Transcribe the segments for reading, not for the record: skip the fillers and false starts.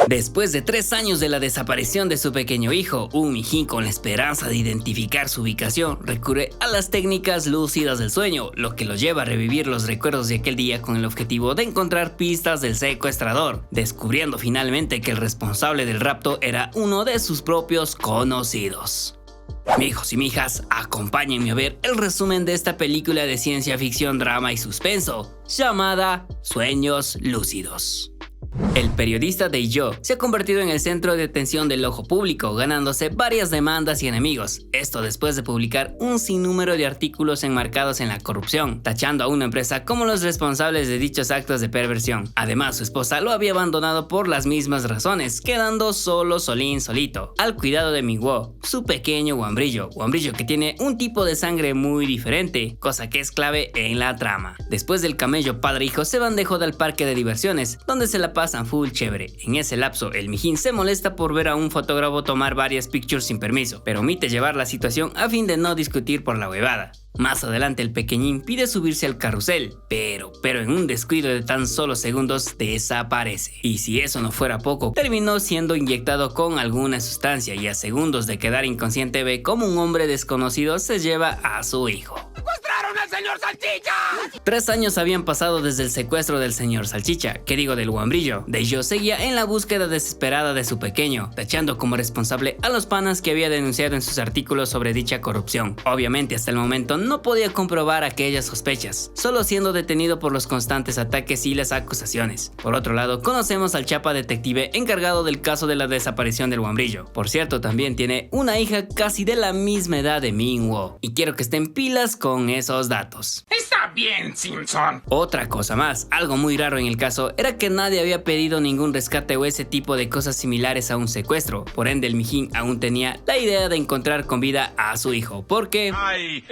Después de 3 años de la desaparición de su pequeño hijo, un mijín con la esperanza de identificar su ubicación recurre a las técnicas lúcidas del sueño, lo que lo lleva a revivir los recuerdos de aquel día con el objetivo de encontrar pistas del secuestrador, descubriendo finalmente que el responsable del rapto era uno de sus propios conocidos. Mijos y mijas, acompáñenme a ver el resumen de esta película de ciencia ficción, drama y suspenso, llamada Sueños Lúcidos. El periodista Dae-jo se ha convertido en el centro de atención del ojo público, ganándose varias demandas y enemigos. Esto después de publicar un sinnúmero de artículos enmarcados en la corrupción, tachando a una empresa como los responsables de dichos actos de perversión. Además, su esposa lo había abandonado por las mismas razones, quedando solito, al cuidado de Min-woo, su pequeño guambrillo que tiene un tipo de sangre muy diferente, cosa que es clave en la trama. Después del camello padre-hijo se van de joda al parque de diversiones, donde se la pasan full chévere. En ese lapso, el mijín se molesta por ver a un fotógrafo tomar varias pictures sin permiso, pero omite llevar la situación a fin de no discutir por la huevada. Más adelante el pequeñín pide subirse al carrusel, pero en un descuido de tan solo segundos desaparece. Y si eso no fuera poco, terminó siendo inyectado con alguna sustancia y a segundos de quedar inconsciente ve como un hombre desconocido se lleva a su hijo. ¡Secuestraron al señor Salchicha! 3 años habían pasado desde el secuestro del señor Salchicha, del guambrillo. Dae-jo seguía en la búsqueda desesperada de su pequeño, tachando como responsable a los panas que había denunciado en sus artículos sobre dicha corrupción. Obviamente hasta el momento no podía comprobar aquellas sospechas, solo siendo detenido por los constantes ataques y las acusaciones. Por otro lado, conocemos al chapa detective encargado del caso de la desaparición del guambrillo. Por cierto, también tiene una hija casi de la misma edad de Min-woo, y quiero que estén pilas con esos datos. Está bien, Simpson. Otra cosa más, algo muy raro en el caso era que nadie había pedido ningún rescate o ese tipo de cosas similares a un secuestro, por ende el mijín aún tenía la idea de encontrar con vida a su hijo, porque hay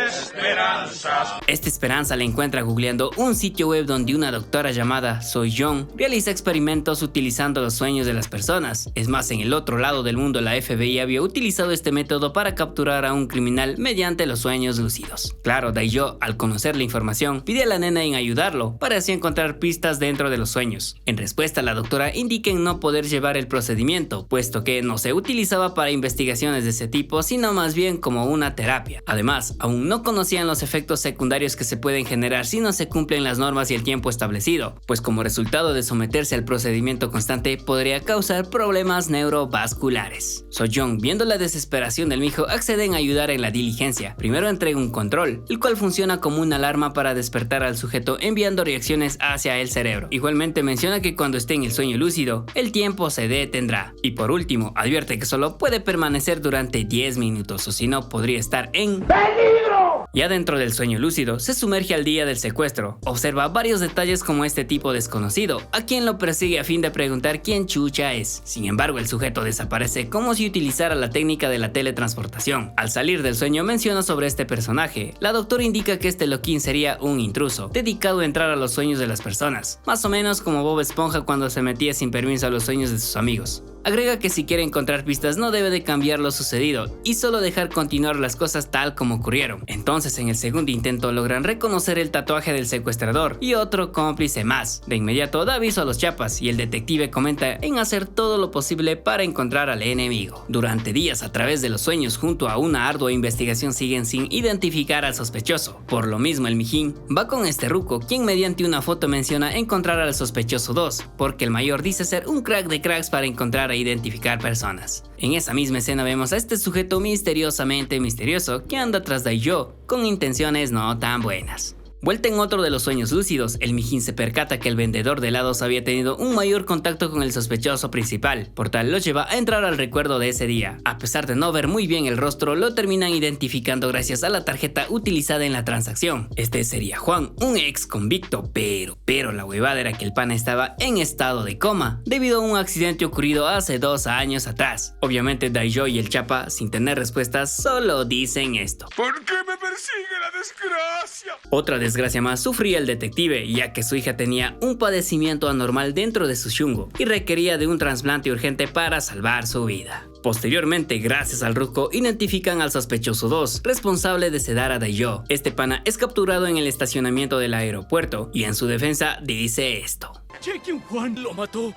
esperanzas. Esta esperanza la encuentra googleando un sitio web donde una doctora llamada Soyeon realiza experimentos utilizando los sueños de las personas. Es más, en el otro lado del mundo la FBI había utilizado este método para capturar a un criminal mediante los sueños lúcidos. Claro, Dae-jo, al conocer la información, pide a la nena en ayudarlo para así encontrar pistas dentro de los sueños. En respuesta, la doctora indica en no poder llevar el procedimiento, puesto que no se utilizaba para investigaciones de ese tipo, sino más bien como una terapia. Además, aún no conocían los efectos secundarios que se pueden generar si no se cumplen las normas y el tiempo establecido, pues como resultado de someterse al procedimiento constante podría causar problemas neurovasculares. Soyeon, viendo la desesperación del mijo, accede en ayudar en la diligencia. Primero entrega un control, el cual funciona como una alarma para despertar al sujeto enviando reacciones hacia el cerebro. Igualmente menciona que cuando esté en el sueño lúcido, el tiempo se detendrá. Y por último, advierte que solo puede permanecer durante 10 minutos o si no podría estar en ¡peligro! Ya dentro del sueño lúcido, se sumerge al día del secuestro. Observa varios detalles como este tipo desconocido, a quien lo persigue a fin de preguntar quién chucha es. Sin embargo, el sujeto desaparece como si utilizara la técnica de la teletransportación. Al salir del sueño menciona sobre este personaje. La doctora indica que este loquín sería un intruso, dedicado a entrar a los sueños de las personas, más o menos como Bob Esponja cuando se metía sin permiso a los sueños de sus amigos. Agrega que si quiere encontrar pistas no debe de cambiar lo sucedido y solo dejar continuar las cosas tal como ocurrieron. Entonces en el segundo intento logran reconocer el tatuaje del secuestrador y otro cómplice más. De inmediato da aviso a los chapas y el detective comenta en hacer todo lo posible para encontrar al enemigo. Durante días a través de los sueños junto a una ardua investigación siguen sin identificar al sospechoso. Por lo mismo el mijín va con este ruco, quien mediante una foto menciona encontrar al sospechoso 2, porque el mayor dice ser un crack de cracks para encontrar e identificar personas. En esa misma escena vemos a este sujeto misteriosamente misterioso que anda tras Dae-jo con intenciones no tan buenas. Vuelta en otro de los sueños lúcidos, el mijín se percata que el vendedor de helados había tenido un mayor contacto con el sospechoso principal, por tal lo lleva a entrar al recuerdo de ese día. A pesar de no ver muy bien el rostro, lo terminan identificando gracias a la tarjeta utilizada en la transacción. Este sería Juan, un ex convicto, pero la huevada era que el pana estaba en estado de coma, debido a un accidente ocurrido hace 2 años atrás. Obviamente Dae-jo y el chapa, sin tener respuestas, solo dicen esto: ¿por qué me persigue la desgracia? Otra desgracia más sufría el detective, ya que su hija tenía un padecimiento anormal dentro de su chungo y requería de un trasplante urgente para salvar su vida. Posteriormente, gracias al ruco, identifican al sospechoso 2, responsable de sedar a Dae-jo. Este pana es capturado en el estacionamiento del aeropuerto y en su defensa dice esto: Cheque Juan lo mató.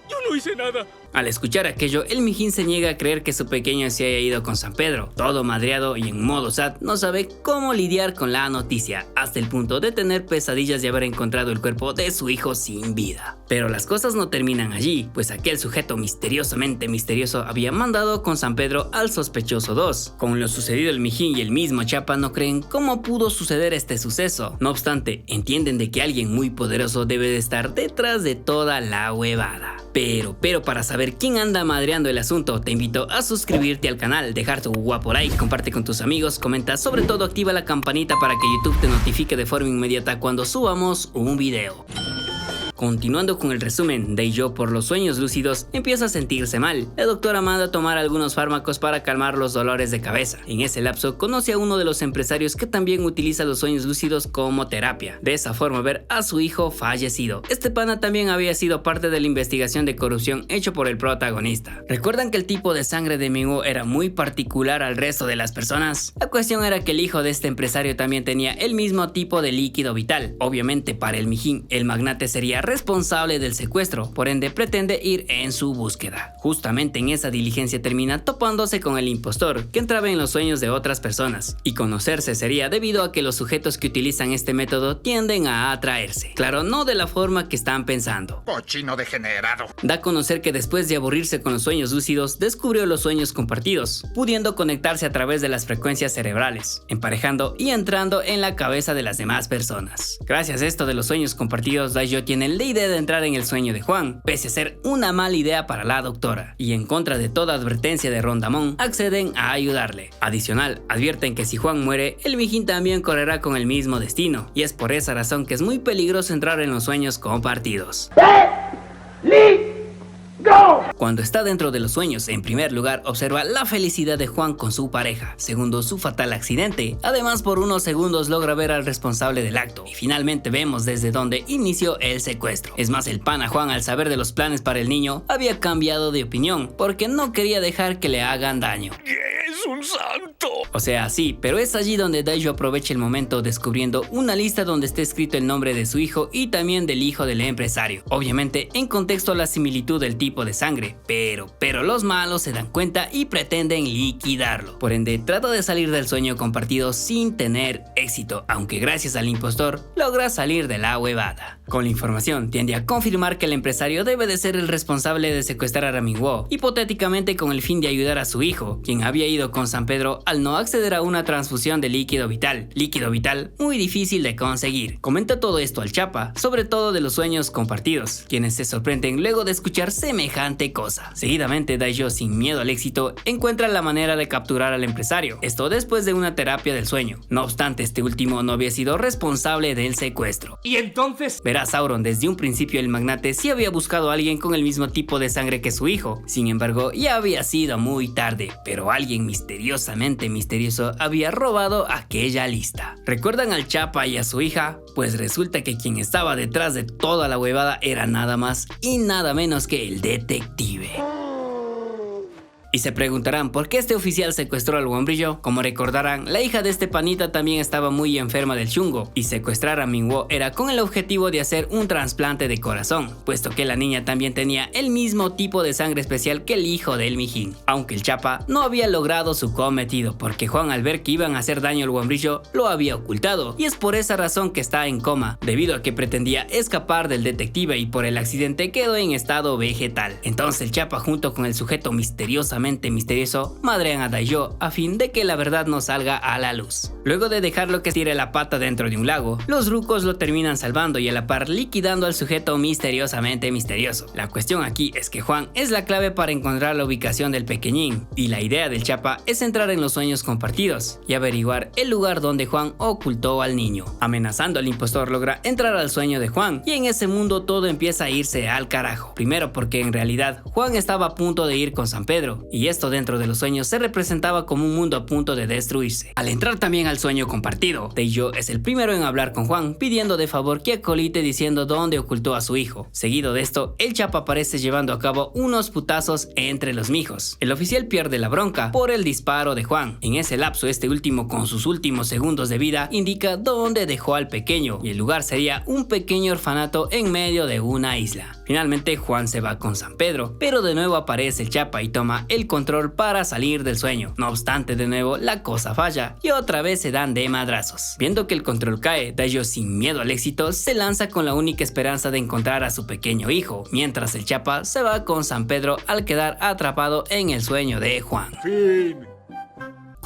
Yo no hice nada. Al escuchar aquello, el mijín se niega a creer que su pequeño se haya ido con San Pedro. Todo madreado y en modo sad, no sabe cómo lidiar con la noticia, hasta el punto de tener pesadillas de haber encontrado el cuerpo de su hijo sin vida. Pero las cosas no terminan allí, pues aquel sujeto misteriosamente misterioso había mandado con San Pedro al sospechoso 2. Con lo sucedido, el mijín y el mismo Chapa no creen cómo pudo suceder este suceso. No obstante, entienden de que alguien muy poderoso debe de estar detrás de toda la huevada. Pero para saber quién anda madreando el asunto, te invito a suscribirte al canal, dejar tu guapo like, comparte con tus amigos, comenta, sobre todo activa la campanita para que YouTube te notifique de forma inmediata cuando subamos un video. Continuando con el resumen, Daejo por los sueños lúcidos empieza a sentirse mal. La doctora manda tomar algunos fármacos para calmar los dolores de cabeza. En ese lapso conoce a uno de los empresarios que también utiliza los sueños lúcidos como terapia. De esa forma ver a su hijo fallecido. Este pana también había sido parte de la investigación de corrupción hecho por el protagonista. ¿Recuerdan que el tipo de sangre de Minwoo era muy particular al resto de las personas? La cuestión era que el hijo de este empresario también tenía el mismo tipo de líquido vital. Obviamente para el mijín, el magnate sería responsable del secuestro, por ende pretende ir en su búsqueda. Justamente en esa diligencia termina topándose con el impostor, que entraba en los sueños de otras personas, y conocerse sería debido a que los sujetos que utilizan este método tienden a atraerse. Claro, no de la forma que están pensando. Cochino degenerado. Da a conocer que después de aburrirse con los sueños lúcidos, descubrió los sueños compartidos, pudiendo conectarse a través de las frecuencias cerebrales, emparejando y entrando en la cabeza de las demás personas. Gracias a esto de los sueños compartidos, Daejo tiene la idea de entrar en el sueño de Juan, pese a ser una mala idea para la doctora, y en contra de toda advertencia de Rondamón, acceden a ayudarle. Adicional, advierten que si Juan muere, el mijín también correrá con el mismo destino, y es por esa razón que es muy peligroso entrar en los sueños compartidos. Cuando está dentro de los sueños, en primer lugar observa la felicidad de Juan con su pareja, segundo su fatal accidente, además por unos segundos logra ver al responsable del acto, y finalmente vemos desde donde inició el secuestro. Es más, el pana Juan, al saber de los planes para el niño, había cambiado de opinión, porque no quería dejar que le hagan daño. ¡Es un santo! O sea, sí, pero es allí donde Daejo aprovecha el momento descubriendo una lista donde está escrito el nombre de su hijo y también del hijo del empresario. Obviamente en contexto a la similitud del tipo de sangre, pero los malos se dan cuenta y pretenden liquidarlo. Por ende, trata de salir del sueño compartido sin tener éxito, aunque gracias al impostor logra salir de la huevada. Con la información tiende a confirmar que el empresario debe de ser el responsable de secuestrar a Minwoo, hipotéticamente con el fin de ayudar a su hijo, quien había ido con San Pedro al no acceder a una transfusión de líquido vital muy difícil de conseguir. Comenta todo esto al Chapa, sobre todo de los sueños compartidos, quienes se sorprenden luego de escuchar semejante cosa. Seguidamente Daejo, sin miedo al éxito, encuentra la manera de capturar al empresario, esto después de una terapia del sueño. No obstante, este último no había sido responsable del secuestro. Y entonces Verás, Sauron, desde un principio el magnate sí había buscado a alguien con el mismo tipo de sangre que su hijo. Sin embargo, ya había sido muy tarde, pero alguien misteriosamente misterioso había robado aquella lista. ¿Recuerdan al Chapa y a su hija? Pues resulta que quien estaba detrás de toda la huevada era nada más y nada menos que el detective. Y se preguntarán por qué este oficial secuestró al Wombrillo. Como recordarán, la hija de este panita también estaba muy enferma del chungo, y secuestrar a Minwoo era con el objetivo de hacer un trasplante de corazón, puesto que la niña también tenía el mismo tipo de sangre especial que el hijo del mijín. Aunque el Chapa no había logrado su cometido, porque Juan, al ver que iban a hacer daño al Wombrillo, lo había ocultado, y es por esa razón que está en coma, debido a que pretendía escapar del detective y por el accidente quedó en estado vegetal. Entonces el Chapa, junto con el sujeto misterioso madrean a Daejo a fin de que la verdad no salga a la luz. Luego de dejarlo que tire la pata dentro de un lago, los rucos lo terminan salvando y a la par liquidando al sujeto misteriosamente misterioso. La cuestión aquí es que Juan es la clave para encontrar la ubicación del pequeñín, y la idea del Chapa es entrar en los sueños compartidos y averiguar el lugar donde Juan ocultó al niño. Amenazando al impostor, logra entrar al sueño de Juan, y en ese mundo todo empieza a irse al carajo. Primero porque en realidad Juan estaba a punto de ir con San Pedro, y esto dentro de los sueños se representaba como un mundo a punto de destruirse. Al entrar también al sueño compartido, Daejo es el primero en hablar con Juan, pidiendo de favor que acolite diciendo dónde ocultó a su hijo. Seguido de esto, el Chapa aparece llevando a cabo unos putazos entre los mijos. El oficial pierde la bronca por el disparo de Juan. En ese lapso, este último, con sus últimos segundos de vida, indica dónde dejó al pequeño, y el lugar sería un pequeño orfanato en medio de una isla. Finalmente Juan se va con San Pedro, pero de nuevo aparece el Chapa y toma el control para salir del sueño. No obstante, de nuevo la cosa falla y otra vez se dan de madrazos. Viendo que el control cae, Dayo sin miedo al éxito se lanza con la única esperanza de encontrar a su pequeño hijo, mientras el Chapa se va con San Pedro al quedar atrapado en el sueño de Juan. Fin.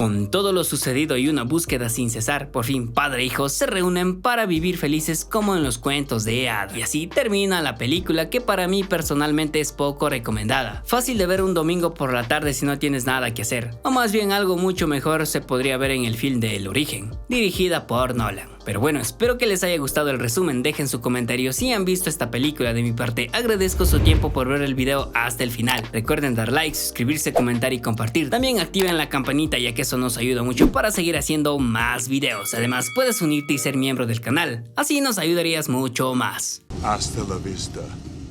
Con todo lo sucedido y una búsqueda sin cesar, por fin padre e hijo se reúnen para vivir felices como en los cuentos de hadas. Y así termina la película, que para mí personalmente es poco recomendada. Fácil de ver un domingo por la tarde si no tienes nada que hacer, o más bien algo mucho mejor se podría ver en el film de El Origen, dirigida por Nolan. Pero bueno, espero que les haya gustado el resumen, dejen su comentario si han visto esta película. De mi parte agradezco su tiempo por ver el video hasta el final. Recuerden dar like, suscribirse, comentar y compartir. También activen la campanita, ya que eso nos ayuda mucho para seguir haciendo más videos. Además puedes unirte y ser miembro del canal, así nos ayudarías mucho más. Hasta la vista,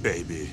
baby.